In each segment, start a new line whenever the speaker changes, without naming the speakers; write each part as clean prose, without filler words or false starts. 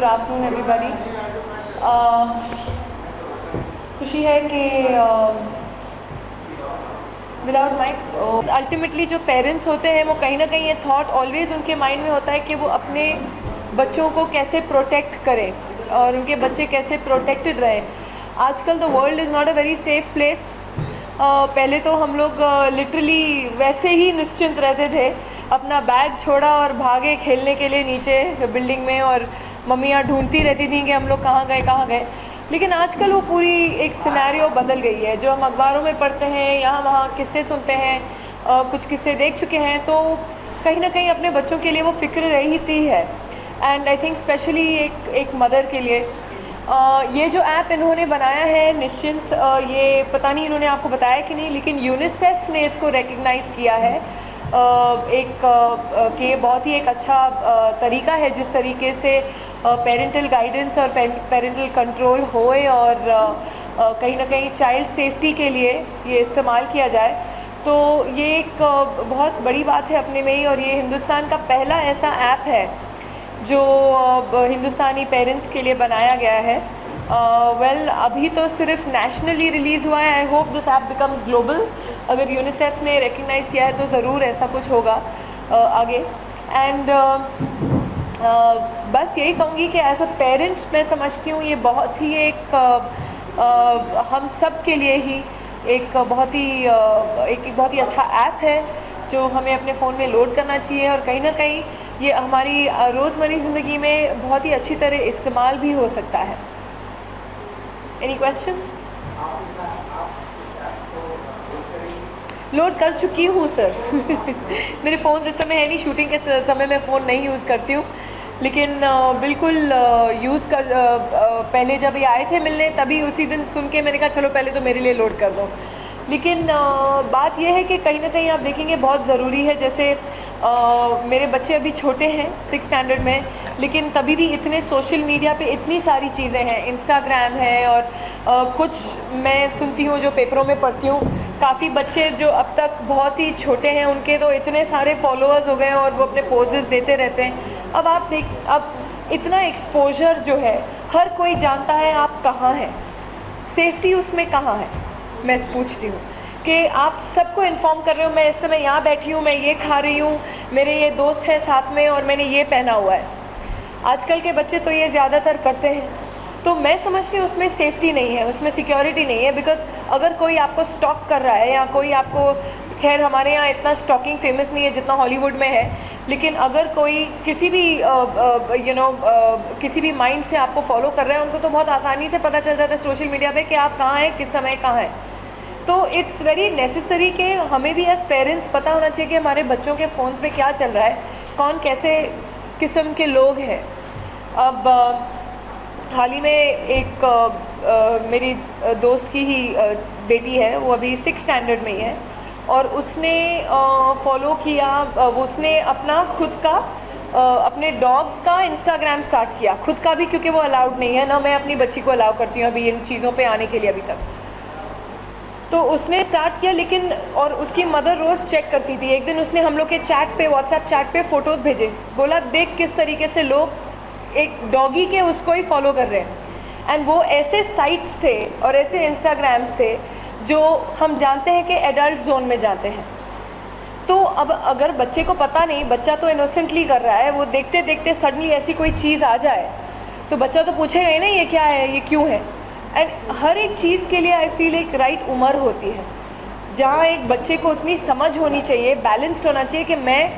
Good afternoon everybody. खुशी है कि विदाउट माइक अल्टीमेटली जो पेरेंट्स होते हैं वो कहीं ना कहीं ये थॉट ऑलवेज उनके माइंड में होता है कि वो अपने बच्चों को कैसे प्रोटेक्ट करें और उनके बच्चे कैसे प्रोटेक्टेड रहें। आजकल the world is not a very safe place. पहले तो हम लोग लिटरली वैसे ही निश्चिंत रहते थे, अपना बैग छोड़ा और भागे खेलने के लिए नीचे बिल्डिंग में, और मम्मियाँ ढूंढती रहती थी कि हम लोग कहाँ गए। लेकिन आजकल वो पूरी एक सिनेरियो बदल गई है। जो हम अखबारों में पढ़ते हैं, यहाँ वहाँ किस्से सुनते हैं, कुछ किस्से देख चुके हैं, तो कहीं ना कहीं अपने बच्चों के लिए वो फिक्र रहती है। एंड आई थिंक स्पेशली एक मदर के लिए ये जो ऐप इन्होंने बनाया है निश्चिंत, ये पता नहीं इन्होंने आपको बताया कि नहीं, लेकिन यूनिसेफ ने इसको रिकग्नाइज़ किया है कि बहुत ही एक अच्छा तरीका है जिस तरीके से पेरेंटल गाइडेंस और पेरेंटल कंट्रोल होए और कहीं ना कहीं चाइल्ड सेफ्टी के लिए ये इस्तेमाल किया जाए। तो ये एक बहुत बड़ी बात है अपने में ही, और ये हिंदुस्तान का पहला ऐसा ऐप है जो हिंदुस्तानी पेरेंट्स के लिए बनाया गया है। अभी तो सिर्फ नेशनली रिलीज़ हुआ है। I hope this app becomes global. अगर यूनिसेफ ने रिकग्नाइज़ किया है तो ज़रूर ऐसा कुछ होगा आगे। एंड बस यही कहूँगी कि एज अ पेरेंट मैं समझती हूँ ये बहुत ही एक हम सब के लिए ही एक बहुत ही अच्छा ऐप है जो हमें अपने फ़ोन में लोड करना चाहिए, और कहीं ना कहीं ये हमारी रोज़मर्रा ज़िंदगी में बहुत ही अच्छी तरह इस्तेमाल भी हो सकता है। Any questions? लोड कर चुकी हूँ सर। मेरे फ़ोन इस समय है नहीं, शूटिंग के समय मैं फ़ोन नहीं यूज़ करती हूँ, लेकिन बिल्कुल यूज़ कर पहले जब ये आए थे मिलने तभी उसी दिन सुन के मैंने कहा चलो पहले तो मेरे लिए लोड कर दो। लेकिन बात यह है कि कहीं ना कहीं आप देखेंगे बहुत ज़रूरी है। जैसे मेरे बच्चे अभी छोटे हैं 6th स्टैंडर्ड में, लेकिन तभी भी इतने सोशल मीडिया पे इतनी सारी चीज़ें हैं, इंस्टाग्राम है, और कुछ मैं सुनती हूँ जो पेपरों में पढ़ती हूँ, काफ़ी बच्चे जो अब तक बहुत ही छोटे हैं उनके तो इतने सारे फॉलोअर्स हो गए हैं और वो अपने पोजेस देते रहते हैं। अब इतना एक्सपोजर जो है, हर कोई जानता है आप कहाँ हैं, सेफ्टी उसमें कहाँ है। मैं पूछती हूँ कि आप सबको इन्फॉर्म कर रहे हो, मैं इस समय यहाँ बैठी हूँ, मैं ये खा रही हूँ, मेरे ये दोस्त हैं साथ में और मैंने ये पहना हुआ है। आजकल के बच्चे तो ये ज़्यादातर करते हैं, तो मैं समझती हूँ उसमें सेफ्टी नहीं है, उसमें सिक्योरिटी नहीं है। बिकॉज अगर कोई आपको स्टॉक कर रहा है या कोई आपको, खैर हमारे यहाँ इतना स्टॉकिंग फेमस नहीं है जितना हॉलीवुड में है, लेकिन अगर कोई किसी भी किसी भी माइंड से आपको फॉलो कर रहा है, उनको तो बहुत आसानी से पता चल जाता है सोशल मीडिया पे कि आप कहाँ हैं, किस समय कहाँ हैं। तो इट्स वेरी नेसेसरी कि हमें भी एज पेरेंट्स पता होना चाहिए कि हमारे बच्चों के फ़ोन्स पे क्या चल रहा है, कौन कैसे किस्म के लोग हैं। अब हाल ही में एक मेरी दोस्त की ही बेटी है, वो अभी 6th स्टैंडर्ड में ही है, और उसने फॉलो किया, उसने अपना खुद का अपने डॉग का इंस्टाग्राम स्टार्ट किया, खुद का भी, क्योंकि वो अलाउड नहीं है ना, मैं अपनी बच्ची को अलाउ करती हूँ अभी इन चीज़ों पे आने के लिए अभी तक। तो उसने स्टार्ट किया, लेकिन और उसकी मदर रोज़ चेक करती थी। एक दिन उसने हम लोग के चैट पे, व्हाट्सएप चैट पे फ़ोटोज़ भेजे, बोला देख किस तरीके से लोग एक डॉगी के उसको ही फॉलो कर रहे हैं। एंड वो ऐसे साइट्स थे और ऐसे इंस्टाग्राम्स थे जो हम जानते हैं कि एडल्ट जोन में जाते हैं। तो अब अगर बच्चे को पता नहीं, बच्चा तो इनोसेंटली कर रहा है, वो देखते देखते सडनली ऐसी कोई चीज़ आ जाए तो बच्चा तो पूछेगा ही ना ये क्या है, ये क्यों है। एंड हर एक चीज़ के लिए आई फील एक राइट उम्र होती है जहाँ एक बच्चे को उतनी समझ होनी चाहिए, बैलेंस्ड होना चाहिए कि मैं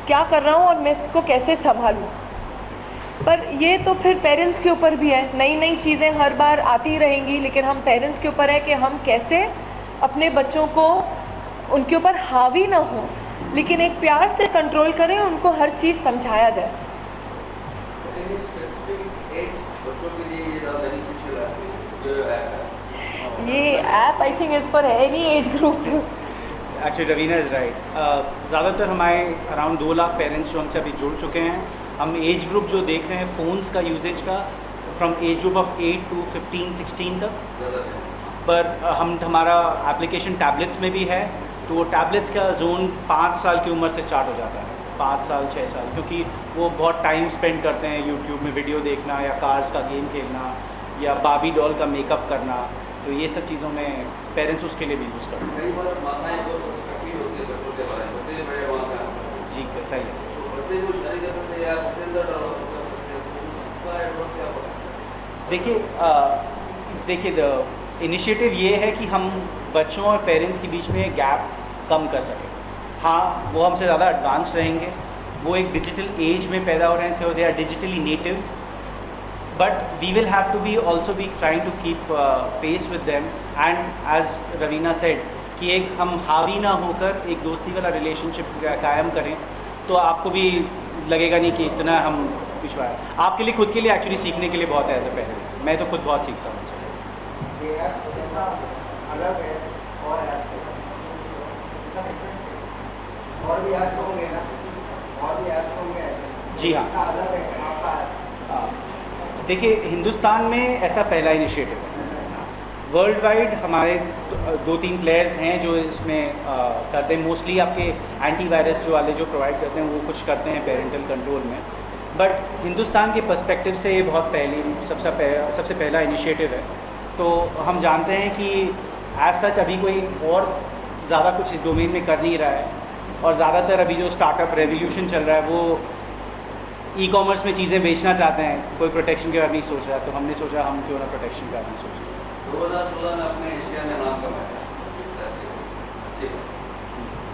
क्या कर रहा हूँ और मैं इसको कैसे संभालूँ। पर ये तो फिर पेरेंट्स के ऊपर भी है, नई नई चीज़ें हर बार आती रहेंगी, लेकिन हम पेरेंट्स के ऊपर है कि हम कैसे अपने बच्चों को उनके ऊपर हावी ना हो, लेकिन एक प्यार से कंट्रोल करें, उनको हर चीज़ समझाया जाए। ये app I think is for any age group.
Actually Raveena is right. ज़्यादातर हमारे अराउंड 2 लाख पेरेंट्स जो हमसे अभी जुड़ चुके हैं। हम एज ग्रुप जो देख रहे हैं फ़ोन्स का यूजेज का, from age group of 8 to 15-16 तक, पर हमारा एप्लीकेशन टैबलेट्स में भी है, तो वो टैबलेट्स का जोन 5 साल की उम्र से स्टार्ट हो जाता है। 5 साल 6 साल, क्योंकि वो बहुत टाइम स्पेंड करते हैं यूट्यूब में वीडियो देखना या कार्स का गेम खेलना या बाबी डॉल का मेकअप करना, तो ये सब चीज़ों में पेरेंट्स उसके लिए भी यूज़ करते हैं।
कई बार माताएं जो पर्सपेक्टिव होती है बच्चों के बारे में, बच्चे बड़े वहाँ से आते हैं,
जी सही है।
तो बच्चे जो शादी कर सकते हैं या अपने अंदर डेवलप कर सकते हैं, तो उसका एडवांस क्या हो सकता है?
देखिए द इनिशिएटिव ये है कि हम बच्चों और पेरेंट्स के बीच में गैप कम कर सकें। हाँ, वो हमसे ज़्यादा एडवांस रहेंगे, वो एक डिजिटल एज में पैदा हो रहे हैं, so they are digitally native, but we will have to be also be trying to keep pace with them, and as Ravina said कि एक हम हावी ना होकर एक दोस्ती वाला रिलेशनशिप कायम करें, तो आपको भी लगेगा नहीं कि इतना हम पिछड़ा है। आपके लिए खुद के लिए एक्चुअली सीखने के लिए बहुत है एज ए पेरेंट, मैं तो खुद बहुत सीखता हूँ।
ये ऐप्स कितना अलग है और ऐप्स से और भी ऐप्स होंगे ना, और भी ऐप्स होंगे ऐसे।
जी हाँ।
कितना अलग है आपका ऐप्स?
देखिए, हिंदुस्तान में ऐसा पहला इनिशिएटिव है। वर्ल्ड वाइड हमारे 2-3 प्लेयर्स हैं जो इसमें करते हैं। मोस्टली आपके एंटीवायरस जो वाले जो प्रोवाइड करते हैं वो कुछ करते हैं पेरेंटल कंट्रोल में, बट हिंदुस्तान के पर्सपेक्टिव से ये बहुत सबसे पहला इनिशिएटिव है। तो हम जानते हैं कि एज सच अभी कोई और ज़्यादा कुछ इस डोमेन में कर नहीं रहा है, और ज़्यादातर अभी जो स्टार्टअप रेवोल्यूशन चल रहा है वो ई-कॉमर्स में चीज़ें बेचना चाहते हैं, कोई प्रोटेक्शन के बारे में नहीं सोच रहा है। तो हमने सोचा हम क्यों ना प्रोटेक्शन के बारे में सोचें।
2016 में अपने एशिया में नाम कमाया इस तरह के अच्छी बात।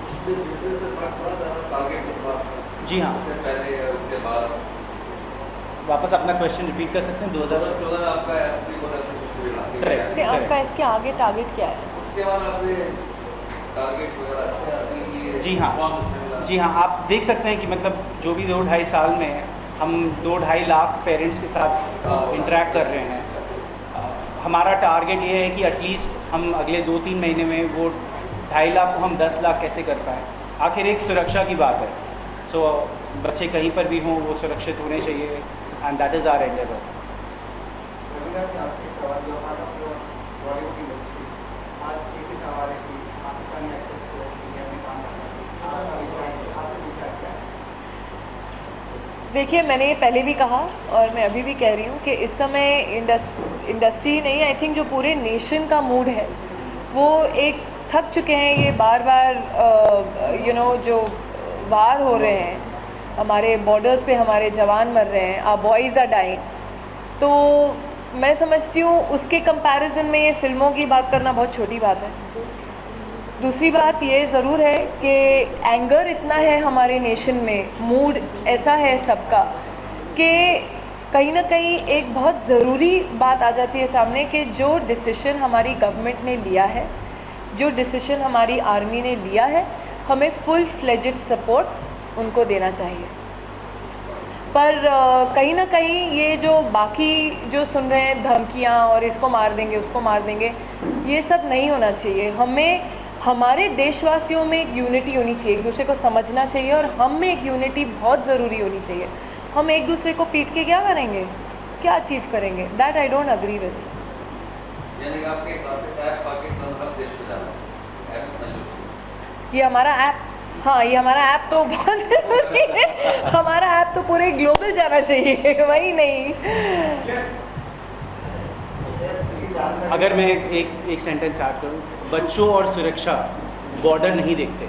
उसमें दूसरे से फर्क पड़ा था टारगेट के पास।
जी हाँ।
उससे पहले या उसके बाद
वापस अपना क्वेश्चन रिपीट कर सकते हैं?
2014 में आपका एप्पल बोला
Correct.
से आपका इसके आगे टारगेट क्या है?
उसके बाद आपने टारगेट वगैरह अच्छे हासिल किए।
जी हाँ।
रिस्पॉन्स अच्छा मिला।
जी हाँ, आप देख सकते हैं कि मतलब जो भी 2-2.5 साल में हम 2-2.5 लाख पेरेंट्स के साथ इंटरेक्ट कर रहे हैं। हमारा टारगेट ये है कि एटलीस्ट हम अगले 2-3 महीने में वो 2.5 लाख को हम 10 लाख कैसे कर पाएँ। आखिर एक सुरक्षा की बात है, सो बच्चे कहीं पर भी हों वो सुरक्षित होने चाहिए, and that is our endeavour.
Ravindra ji, आपसे एक सवाल जो हमारा बॉलीवुड इंडस्ट्री आज एक ही सवाल है कि पाकिस्तानी एक्ट्रेस को इंडिया में काम करना है, आपका विचार क्या है?
देखिए, मैंने ये पहले भी कहा और मैं अभी भी कह रही हूँ कि इस समय इंडस्ट्री नहीं, आई थिंक जो पूरे नेशन का मूड है वो एक थक चुके हैं ये बार बार जो वार हो रहे हैं, हमारे बॉर्डर्स पे हमारे जवान मर रहे हैं, आवर बॉयज़ आर डाइंग। तो मैं समझती हूँ उसके कंपैरिजन में ये फिल्मों की बात करना बहुत छोटी बात है। दूसरी बात ये ज़रूर है कि एंगर इतना है हमारे नेशन में, मूड ऐसा है सबका कि कहीं ना कहीं एक बहुत ज़रूरी बात आ जाती है सामने कि जो डिसीजन हमारी गवर्नमेंट ने लिया है, जो डिसीजन हमारी आर्मी ने लिया है, हमें फुल फ्लेजेड सपोर्ट उनको देना चाहिए। पर कहीं ना कहीं ये जो बाकी जो सुन रहे हैं धमकियाँ और इसको मार देंगे उसको मार देंगे, ये सब नहीं होना चाहिए। हमें हमारे देशवासियों में एक यूनिटी होनी चाहिए, एक दूसरे को समझना चाहिए, और हम में एक यूनिटी बहुत ज़रूरी होनी चाहिए। हम एक दूसरे को पीट के क्या करेंगे, क्या अचीव करेंगे? That I don't agree with.
यानी कि आपके हिसाब से ऐप पाकिस्तान हर देश में जाना है, ऐप इतना यूज़
ये हमारा ऐप, हाँ ये हमारा ऐप तो बहुत ज़रूरी है। हमारा ऐप तो पूरे ग्लोबल जाना चाहिए, वही नहीं।
अगर मैं एक सेंटेंस ऐड करूँ, बच्चों और सुरक्षा बॉर्डर नहीं देखते,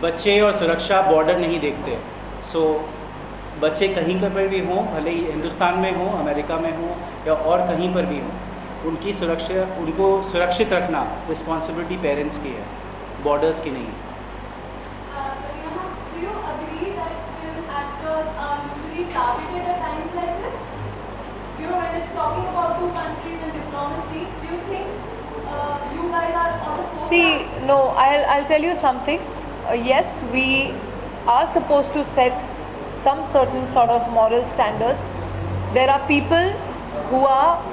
बच्चे और सुरक्षा बॉर्डर नहीं देखते। सो बच्चे कहीं पर भी हों, भले ही हिंदुस्तान में हों, अमेरिका में हों या और कहीं पर भी हों, उनकी सुरक्षा, उनको सुरक्षित रखना रिस्पॉन्सिबिलिटी पेरेंट्स की है, बॉर्डर्स की नहीं है।
Do you agree that film actors are usually targeted at times like this? When it's talking about two countries and diplomacy, do you think you guys are on the forefront?
See, no, I'll tell you something. Yes, we are supposed to set some certain sort of moral standards. There are people who are,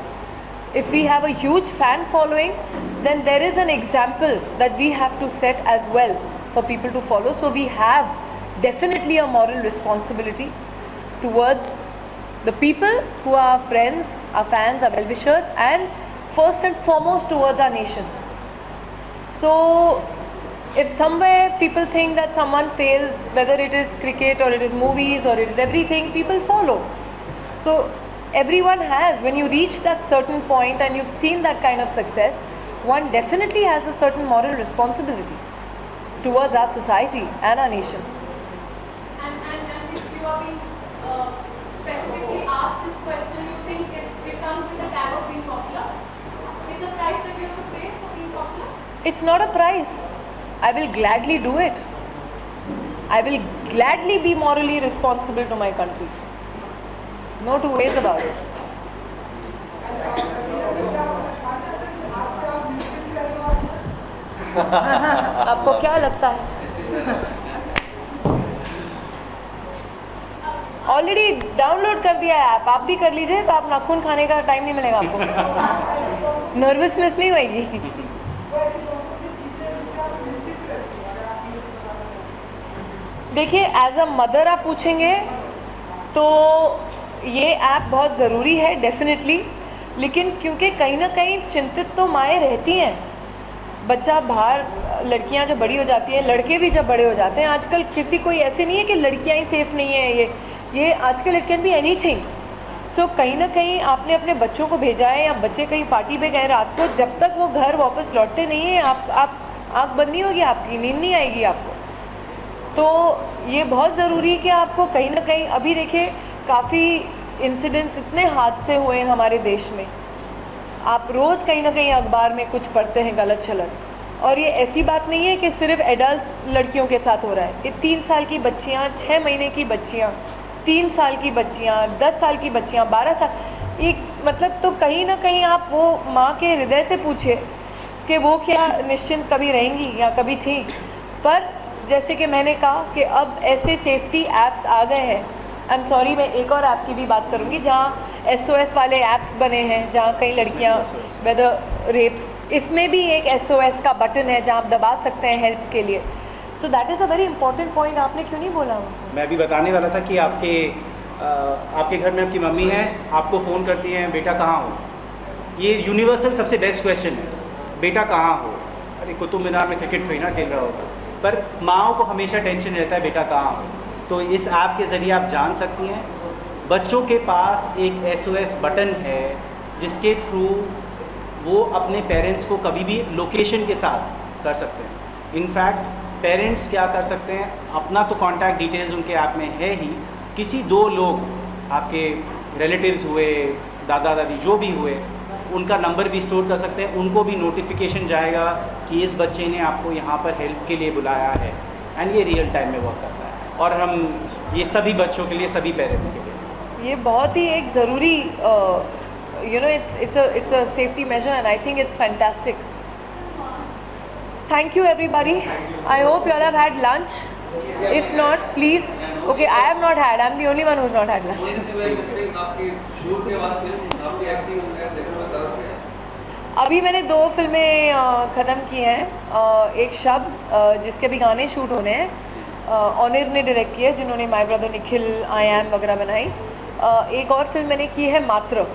if we have a huge fan following, then there is an example that we have to set as well for people to follow. So we have definitely a moral responsibility towards the people who are our friends, our fans, our well-wishers, and first and foremost towards our nation. So If somewhere people think that someone fails, whether it is cricket or it is movies or it is everything, people follow. So everyone has, when you reach that certain point and you've seen that kind of success, one definitely has a certain moral responsibility towards our society and our nation.
And if you are being specifically asked this question, you think it comes with a tag of being popular? It's a price that you have to pay for being popular?
It's not a price. I will gladly do it. I will gladly be morally responsible to my country. No two ways about it. आपको क्या लगता है? Already download कर दिया है app, आप भी कर लीजिए, तो आप नाखून खाने का टाइम नहीं मिलेगा आपको, नर्वसनेस नहीं होएगी। देखिए, एज अ मदर आप पूछेंगे तो ये ऐप बहुत ज़रूरी है डेफिनेटली, लेकिन क्योंकि कहीं ना कहीं चिंतित तो माएँ रहती हैं। बच्चा बाहर, लड़कियां जब बड़ी हो जाती हैं, लड़के भी जब बड़े हो जाते हैं, आजकल किसी कोई ऐसे नहीं है कि लड़कियां ही सेफ़ नहीं है, ये आजकल इट कैन बी एनीथिंग। सो कहीं ना कहीं आपने अपने बच्चों को भेजा है या बच्चे कहीं पार्टी पे गए रात को, जब तक वो घर वापस लौटते नहीं हैं, आप आँख बंद नहीं होगी, आपकी नींद नहीं आएगी आपको। तो ये बहुत ज़रूरी है कि आपको कहीं ना कहीं, अभी देखिए काफ़ी इंसिडेंट्स, इतने हादसे हुए हैं हमारे देश में, आप रोज़ कहीं ना कहीं अखबार में कुछ पढ़ते हैं गलत छलत। और ये ऐसी बात नहीं है कि सिर्फ एडल्ट्स लड़कियों के साथ हो रहा है, ये 3 साल की बच्चियाँ, 6 महीने की बच्चियाँ, 3 साल की बच्चियाँ, 10 साल की बच्चियाँ, 12 साल, ये मतलब, तो कहीं ना कहीं आप वो माँ के हृदय से पूछे कि वो क्या निश्चिंत कभी रहेंगी या कभी थी। पर जैसे कि मैंने कहा कि अब ऐसे सेफ्टी ऐप्स आ गए हैं। आई एम सॉरी, मैं एक और ऐप की भी बात करूँगी जहाँ SOS वाले ऐप्स बने हैं, जहाँ कई लड़कियाँ वेदर रेप्स, इसमें भी एक SOS का बटन है जहाँ आप दबा सकते हैं हेल्प के लिए। So that is a very important point. आपने क्यों नहीं बोला?
मैं भी बताने वाला था कि आपके घर में आपकी मम्मी हैं, आपको फ़ोन करती हैं, बेटा कहाँ हो? ये यूनिवर्सल सबसे बेस्ट क्वेश्चन है, बेटा कहाँ हो? अरे कुतुब मीनार में क्रिकेट थोड़ी ना खेल रहा होगा, पर माँओं को हमेशा टेंशन रहता है बेटा कहाँ हो। तो इस ऐप के ज़रिए आप जान सकती हैं। बच्चों के पास एक SOS बटन है जिसके थ्रू वो अपने पेरेंट्स को कभी भी लोकेशन के साथ कर सकते हैं। इनफैक्ट पेरेंट्स क्या कर सकते हैं, अपना तो कॉन्टैक्ट डिटेल्स उनके ऐप में है ही, किसी 2 लोग आपके रिलेटिव्स हुए, दादा दादी जो भी हुए, उनका नंबर भी स्टोर कर सकते हैं, उनको भी नोटिफिकेशन जाएगा कि इस बच्चे ने आपको यहाँ पर हेल्प के लिए बुलाया है, एंड ये रियल टाइम में वर्क करता है। और हम ये सभी बच्चों के लिए, सभी पेरेंट्स के लिए,
ये बहुत ही एक ज़रूरी, you know, it's a safety major and I think it's fantastic. Thank you everybody. I hope you all have had lunch. If not, please, okay, I have not had, I am the only one who is not had lunch.
आपकी shoot के बाद film, आपकी acting देखने में तरस गया।
अभी मैंने 2 फिल्में ख़त्म की हैं। एक शब जिसके भी गाने शूट होने हैं, ऑनिर ने डायरेक्ट किया, जिन्होंने my brother Nikhil, I am वगैरह बनाई। एक और फिल्म मैंने की है मात्र,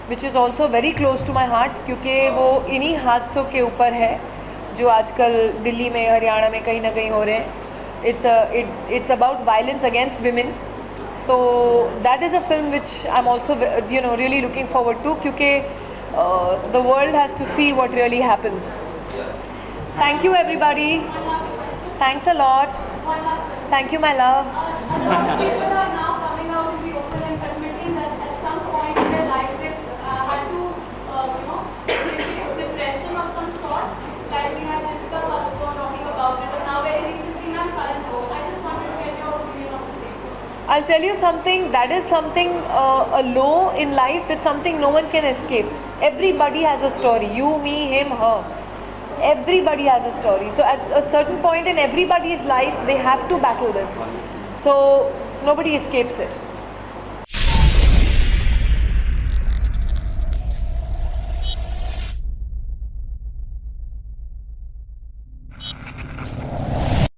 which is also very close to my heart, क्योंकि वो इन्हीं हादसों के ऊपर है जो आजकल दिल्ली में, हरियाणा में कहीं ना कहीं हो रहे हैं। It's about violence against women. तो that is a film which I am also you know really looking forward to, क्योंकि the world has to see what really happens. Thank you everybody. Thanks a lot. Thank you my love.
A lot of people are now coming out in the open and admitting that at some point in their life they've had to, face depression of some sort. Like we had Deepika Padukone talking about it, and now very recently Ma'am Karan Johar. I just wanted to get your opinion on the same.
I'll tell you something, that is something, a low in life is something no one can escape. Everybody has a story, you, me, him, her. Everybody has a story. So at a certain point in everybody's life, they have to battle this. So nobody escapes it.